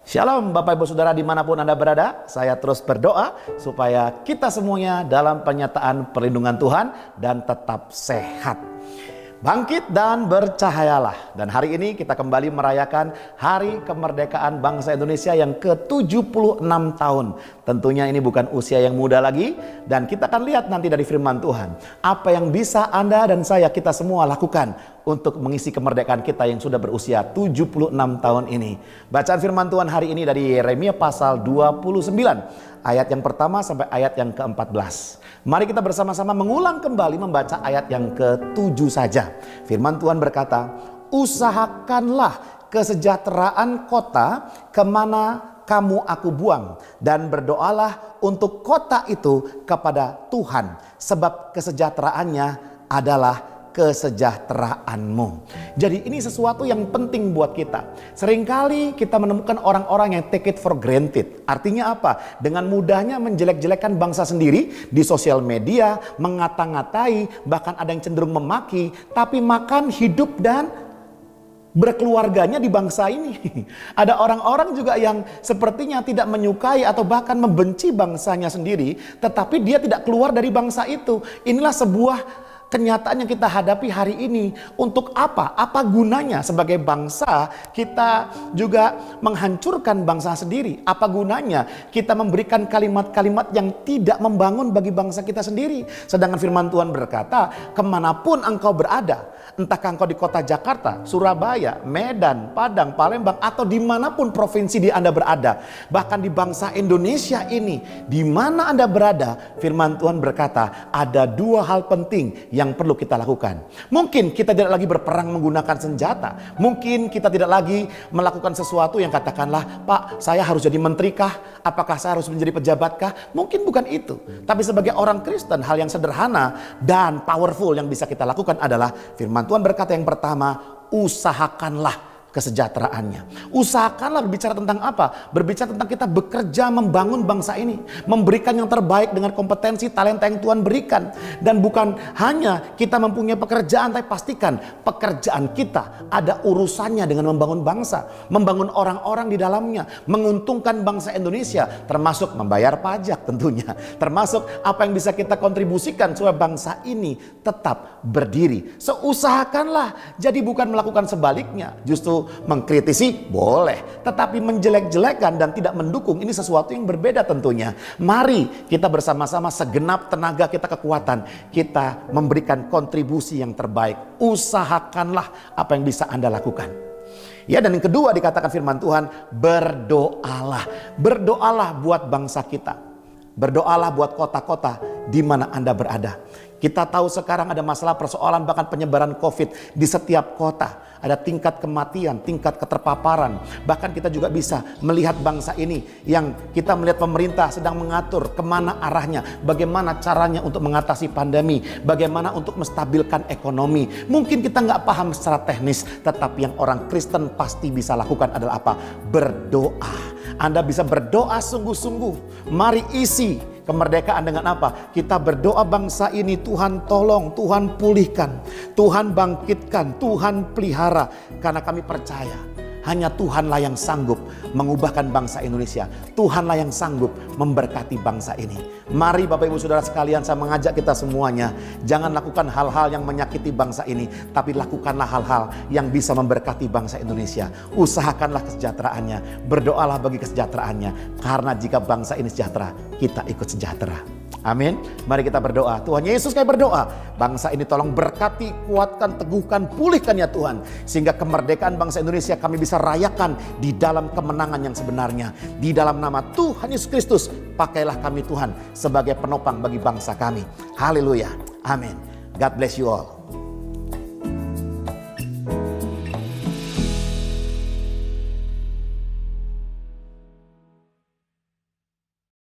Shalom Bapak Ibu Saudara dimanapun Anda berada. Saya terus berdoa supaya kita semuanya dalam penyataan perlindungan Tuhan dan tetap sehat. Bangkit dan bercahayalah. Dan hari ini kita kembali merayakan Hari Kemerdekaan Bangsa Indonesia yang ke-76 tahun. Tentunya ini bukan usia yang muda lagi. Dan kita akan lihat nanti dari firman Tuhan, apa yang bisa Anda dan saya, kita semua lakukan untuk mengisi kemerdekaan kita yang sudah berusia 76 tahun ini. Bacaan firman Tuhan hari ini dari Yeremia pasal 29. Ayat yang pertama sampai ayat yang ke-14. Mari kita bersama-sama mengulang kembali membaca ayat yang ke-7 saja. Firman Tuhan berkata, usahakanlah kesejahteraan kota kemana kamu aku buang, dan berdoalah untuk kota itu kepada Tuhan, sebab kesejahteraannya adalah kesejahteraanmu. Jadi ini sesuatu yang penting buat kita. Seringkali kita menemukan orang-orang yang take it for granted. Artinya apa? Dengan mudahnya menjelek-jelekan bangsa sendiri di sosial media, mengata-ngatai, bahkan ada yang cenderung memaki, tapi makan, hidup, dan berkeluarganya di bangsa ini. Ada orang-orang juga yang sepertinya tidak menyukai atau bahkan membenci bangsanya sendiri, tetapi dia tidak keluar dari bangsa itu. Inilah sebuah kenyataan yang kita hadapi hari ini. Untuk apa? Apa gunanya sebagai bangsa kita juga menghancurkan bangsa sendiri? Apa gunanya kita memberikan kalimat-kalimat yang tidak membangun bagi bangsa kita sendiri? Sedangkan firman Tuhan berkata, kemanapun engkau berada, entahkah engkau di kota Jakarta, Surabaya, Medan, Padang, Palembang, atau dimanapun provinsi di Anda berada, bahkan di bangsa Indonesia ini, di mana Anda berada, firman Tuhan berkata, ada dua hal penting yang perlu kita lakukan. Mungkin kita tidak lagi berperang menggunakan senjata. Mungkin kita tidak lagi melakukan sesuatu yang katakanlah, Pak, saya harus jadi menteri kah? Apakah saya harus menjadi pejabat kah? Mungkin bukan itu. Tapi sebagai orang Kristen, hal yang sederhana dan powerful yang bisa kita lakukan adalah firman Tuhan berkata yang pertama, usahakanlah kesejahteraannya. Usahakanlah berbicara tentang apa? Berbicara tentang kita bekerja membangun bangsa ini, memberikan yang terbaik dengan kompetensi, talenta yang Tuhan berikan. Dan bukan hanya kita mempunyai pekerjaan, tapi pastikan pekerjaan kita ada urusannya dengan membangun bangsa, membangun orang-orang di dalamnya, menguntungkan bangsa Indonesia, termasuk membayar pajak tentunya, termasuk apa yang bisa kita kontribusikan supaya bangsa ini tetap berdiri. Usahakanlah. Jadi bukan melakukan sebaliknya, justru mengkritisi boleh, tetapi menjelek-jelekan dan tidak mendukung, ini sesuatu yang berbeda tentunya. Mari kita bersama-sama segenap tenaga kita, kekuatan kita, memberikan kontribusi yang terbaik. Usahakanlah apa yang bisa Anda lakukan. Ya, dan yang kedua dikatakan firman Tuhan, berdoalah. Berdoalah buat bangsa kita. Berdoalah buat kota-kota di mana Anda berada. Kita tahu sekarang ada masalah persoalan bahkan penyebaran COVID di setiap kota. Ada tingkat kematian, tingkat keterpaparan. Bahkan kita juga bisa melihat bangsa ini yang kita melihat pemerintah sedang mengatur kemana arahnya. Bagaimana caranya untuk mengatasi pandemi. Bagaimana untuk menstabilkan ekonomi. Mungkin kita nggak paham secara teknis. Tetapi yang orang Kristen pasti bisa lakukan adalah apa? Berdoa. Anda bisa berdoa sungguh-sungguh. Mari isi kemerdekaan dengan apa? Kita berdoa bangsa ini, Tuhan tolong, Tuhan pulihkan, Tuhan bangkitkan, Tuhan pelihara. Karena kami percaya hanya Tuhanlah yang sanggup mengubahkan bangsa Indonesia. Tuhanlah yang sanggup memberkati bangsa ini. Mari Bapak Ibu Saudara sekalian, saya mengajak kita semuanya, jangan lakukan hal-hal yang menyakiti bangsa ini, tapi lakukanlah hal-hal yang bisa memberkati bangsa Indonesia. Usahakanlah kesejahteraannya, berdoalah bagi kesejahteraannya, karena jika bangsa ini sejahtera, kita ikut sejahtera. Amin. Mari kita berdoa. Tuhan Yesus, kami berdoa, bangsa ini tolong berkati, kuatkan, teguhkan, pulihkan ya Tuhan, sehingga kemerdekaan bangsa Indonesia kami bisa rayakan di dalam kemenangan yang sebenarnya. Di dalam nama Tuhan Yesus Kristus, pakailah kami Tuhan sebagai penopang bagi bangsa kami. Haleluya. Amin. God bless you all.